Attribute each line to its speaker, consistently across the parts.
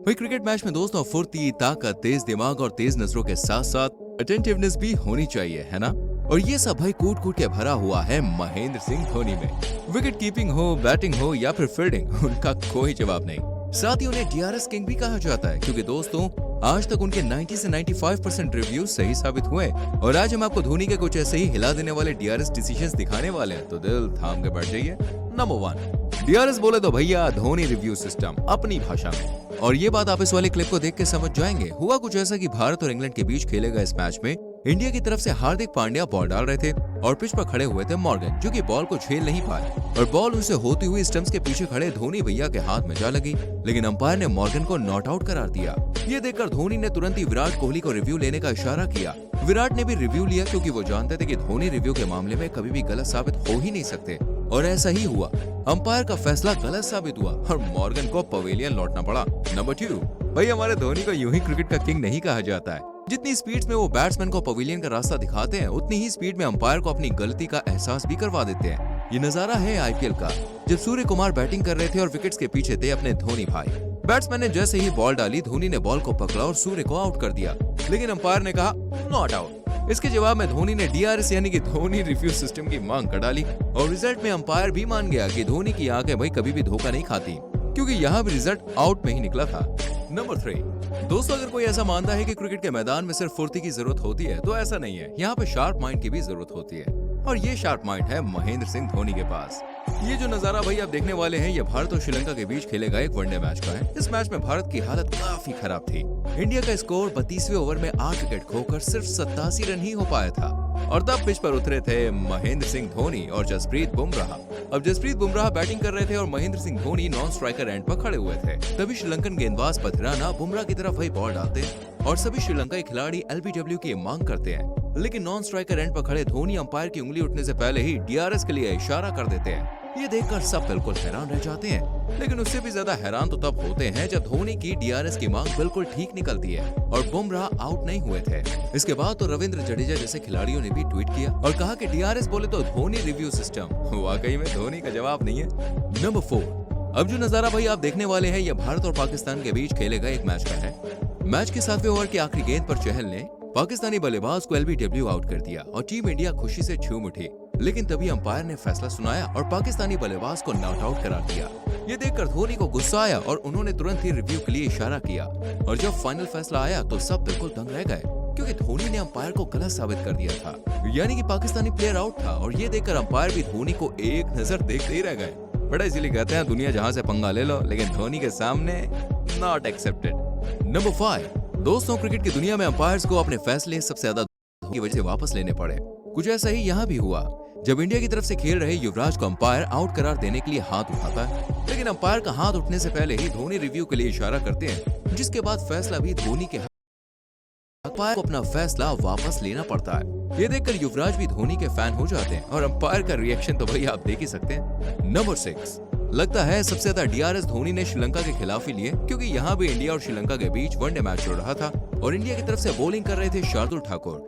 Speaker 1: वही cricket match में दोस्तों फुर्ती, ताकत, तेज दिमाग और तेज नजरों के साथ साथ अटेंटिवनेस भी होनी चाहिए, है ना। और ये सब भाई कूट कूट के भरा हुआ है महेंद्र सिंह धोनी में। विकेट कीपिंग हो, बैटिंग हो या फिर फील्डिंग, उनका कोई जवाब नहीं। साथ ही उन्हें डीआरएस किंग भी कहा जाता है क्योंकि दोस्तों आज तक उनके 90 से 95% रिव्यू सही साबित हुए। और आज हम आपको धोनी के कुछ ऐसे ही हिला देने वाले डीआरएस डिसीजंस दिखाने वाले हैं, तो दिल थाम के बैठ जाइए। नंबर 1, डीआरएस बोले तो भैया धोनी रिव्यू सिस्टम अपनी भाषा में। और ये बात आप इस वाले क्लिप को देख के समझ जाएंगे। हुआ कुछ ऐसा कि भारत और इंग्लैंड के बीच खेले गए इस मैच में इंडिया की तरफ से हार्दिक पांड्या बॉल डाल रहे थे और पिच पर खड़े हुए थे मॉर्गन, जो कि बॉल को झेल नहीं पाए और बॉल उनसे होती हुई स्टंप्स के पीछे खड़े धोनी भैया के हाथ में जा लगी। लेकिन अंपायर ने मॉर्गन को नॉट आउट करार दिया। ये देखकर धोनी ने तुरंत ही विराट कोहली को रिव्यू लेने का इशारा किया। विराट ने भी रिव्यू लिया क्योंकि वो जानते थे कि धोनी रिव्यू के मामले में कभी भी गलत साबित हो ही नहीं सकते। और ऐसा ही हुआ, अंपायर का फैसला गलत साबित हुआ और मॉर्गन को पवेलियन लौटना पड़ा। नंबर 2, भाई हमारे धोनी को यूं ही क्रिकेट का किंग नहीं कहा जाता है। जितनी स्पीड में वो बैट्समैन को पवेलियन का रास्ता दिखाते हैं, उतनी ही स्पीड में अंपायर को अपनी गलती का एहसास भी करवा देते हैं। ये नजारा है आईपीएल का, जब सूर्य कुमार बैटिंग कर रहे थे और विकेट्स के पीछे थे अपने धोनी भाई। बैट्समैन ने जैसे ही बॉल डाली, धोनी ने बॉल को पकड़ा और सूर्य को आउट कर दिया, लेकिन अंपायर ने कहा नॉट आउट। इसके जवाब में धोनी ने डीआरएस यानी कि धोनी रिव्यू सिस्टम की मांग कर डाली और रिजल्ट में अंपायर भी मान गया कि धोनी की आंखें भाई कभी भी धोखा नहीं खाती, क्योंकि यहाँ भी रिजल्ट आउट में ही निकला था। नंबर 3, दोस्तों अगर कोई ऐसा मानता है कि क्रिकेट के मैदान में सिर्फ फुर्ती की जरूरत होती है, तो ऐसा नहीं है। यहाँ पे शार्प माइंड की भी जरूरत होती है और ये शार्प माइंड है महेंद्र सिंह धोनी के पास। ये जो नजारा भाई आप देखने वाले हैं, ये भारत और श्रीलंका के बीच खेले गए एक वनडे मैच का है। इस मैच में भारत की हालत काफी खराब थी। इंडिया का स्कोर 32वें ओवर में 8 विकेट खोकर सिर्फ 87 रन ही हो पाया था और तब पिच पर उतरे थे महेंद्र सिंह धोनी और जसप्रीत बुमराह। अब जसप्रीत बुमराह बैटिंग कर रहे थे और Mahendra Singh Dhoni non striker end पर खड़े हुए थे। तभी श्रीलंकन गेंदबाज पथिराना बुमराह की तरफ वही बॉल डालते हैं और सभी श्रीलंकाई खिलाड़ी एलबीडब्ल्यू की मांग करते हैं, लेकिन नॉन स्ट्राइकर एंड पर खड़े धोनी अंपायर की उंगली उठने से पहले ही डीआरएस के लिए इशारा कर देते हैं। ये देखकर सब बिल्कुल हैरान रह जाते हैं, लेकिन उससे भी ज्यादा हैरान तो तब होते हैं जब धोनी की डीआरएस की मांग बिल्कुल ठीक निकलती है और बुमराह आउट नहीं हुए थे। इसके बाद तो रविंद्र जडेजा जैसे खिलाड़ियों ने भी ट्वीट किया और कहा कि डीआरएस बोले तो धोनी रिव्यू सिस्टम, वाकई में धोनी का जवाब नहीं है। नंबर 4, अब जो नजारा भाई आप देखने वाले हैं, यह भारत और पाकिस्तान के बीच खेले गए एक मैच का है। मैच के 7वें ओवर की आखिरी गेंद पर चहल ने पाकिस्तानी बल्लेबाज को एलबीडब्ल्यू आउट कर दिया और टीम इंडिया खुशी से झूम उठी। लेकिन तभी अंपायर ने फैसला सुनाया और पाकिस्तानी बल्लेबाज को नॉट आउट करार दिया। ये देखकर धोनी को गुस्सा आया और उन्होंने तुरंत ही रिव्यू के लिए इशारा किया और जब फाइनल फैसला आया तो सब बिल्कुल दंग रह गए, क्योंकि धोनी ने अंपायर को गलत साबित कर दिया था, यानी कि पाकिस्तानी प्लेयर आउट था। और ये देखकर अंपायर भी धोनी को एक नजर देखते ही रह गए। बड़ा इसीलिए कहते हैं दुनिया जहां से पंगा ले लो, लेकिन धोनी के सामने नॉट एक्सेप्टेड। नंबर 5, दोस्तों क्रिकेट की दुनिया में अंपायर्स को अपने फैसले सबसे ज्यादा की वजह से वापस लेने पड़े। कुछ ऐसा ही यहाँ भी हुआ जब इंडिया की तरफ से खेल रहे युवराज को अंपायर आउट करार देने के लिए हाथ उठाता है, लेकिन अंपायर का हाथ उठने से पहले ही धोनी रिव्यू के लिए इशारा करते हैं, जिसके बाद फैसला भी धोनी के अंपायर को अपना फैसला वापस लेना पड़ता है। ये देखकर युवराज भी धोनी के फैन हो जाते हैं और अंपायर का रिएक्शन तो भाई आप देख ही सकते हैं। नंबर 6, लगता है सबसे ज्यादा डीआरएस धोनी ने श्रीलंका के खिलाफ ही लिए, क्योंकि यहाँ भी इंडिया और श्रीलंका के बीच वनडे मैच चल रहा था और इंडिया की तरफ से बॉलिंग कर रहे थे शार्दुल ठाकुर।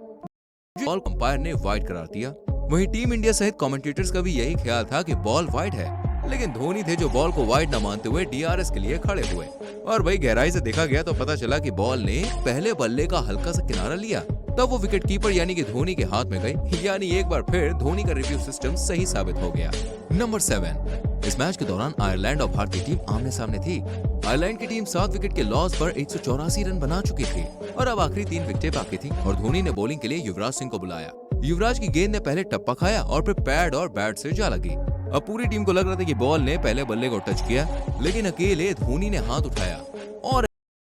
Speaker 1: बॉल अंपायर ने वाइड करार दिया। वहीं टीम इंडिया सहित कमेंटेटर्स का भी यही ख्याल था कि बॉल वाइड है, लेकिन धोनी थे जो बॉल को वाइड न मानते हुए डीआरएस के लिए खड़े हुए और भाई गहराई से देखा गया तो पता चला कि बॉल ने पहले बल्ले का हल्का सा किनारा लिया, तब वो विकेट कीपर यानी कि धोनी के हाथ में गई। यानी एक बार फिर धोनी का रिव्यू सिस्टम सही साबित हो गया। नंबर 7, इस मैच के दौरान आयरलैंड और भारतीय टीम आमने सामने थी। आयरलैंड की टीम 7 विकेट के लॉस पर 184 रन बना चुकी थी और अब आखिरी 3 विकेटें बाकी थी और धोनी ने बॉलिंग के लिए युवराज सिंह को बुलाया। युवराज की गेंद ने पहले टप्पा खाया और फिर पैड और बैट से जा लगी। अब पूरी टीम को लग रहा था कि बॉल ने पहले बल्ले को टच किया, लेकिन अकेले धोनी ने हाथ उठाया और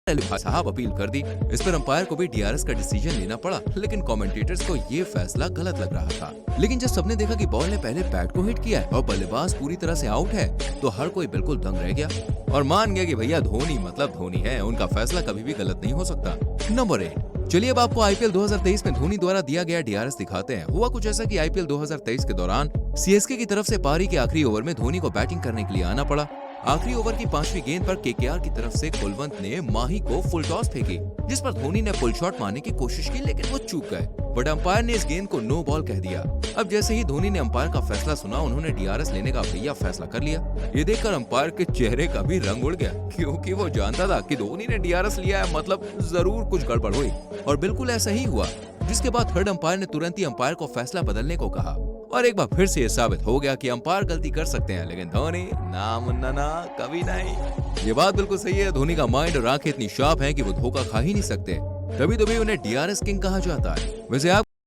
Speaker 1: साहब अपील कर दी। इस पर अंपायर को भी डीआरएस का डिसीजन लेना पड़ा, लेकिन कमेंटेटर्स को ये फैसला गलत लग रहा था। लेकिन जब सबने देखा कि बॉल ने पहले बैट को हिट किया है और बल्लेबाज पूरी तरह से आउट है, तो हर कोई बिल्कुल दंग रह गया और मान गया कि भैया धोनी मतलब धोनी है, उनका फैसला कभी भी गलत नहीं हो सकता। नंबर 8, चलिए अब आपको आईपीएल 2023 में धोनी द्वारा दिया गया डीआरएस दिखाते हैं। हुआ कुछ ऐसा कि आईपीएल 2023 के दौरान सीएसके की तरफ से पारी के आखिरी ओवर में धोनी को बैटिंग करने के लिए आना पड़ा। आखिरी ओवर की 5वीं गेंद पर केकेआर की तरफ से कुलवंत ने माही को फुल टॉस फेंकी, जिस पर धोनी ने पुल शॉट मारने की कोशिश की, लेकिन वो चूक गए। बट अंपायर ने इस गेंद को नो बॉल कह दिया। अब जैसे ही धोनी ने अंपायर का फैसला सुना, उन्होंने डीआरएस लेने का भैया फैसला कर लिया। ये देखकर अंपायर के चेहरे का भी रंग उड़ गया, क्योंकि वो जानता था कि धोनी ने डीआरएस लिया है, मतलब जरूर कुछ गड़बड़ हुई। और बिल्कुल ऐसा ही हुआ, जिसके बाद थर्ड अंपायर ने तुरंत ही अंपायर को फैसला बदलने को कहा। और एक बार फिर से ये साबित हो गया कि अंपायर गलती कर सकते हैं, लेकिन धोनी ना मुन्ना ना कभी नहीं। ये बात बिल्कुल सही है। धोनी का माइंड और आंखें इतनी शार्प हैं कि वो धोखा खा ही नहीं सकते, तभी तो भी उन्हें डीआरएस किंग कहा जाता है। वैसे आप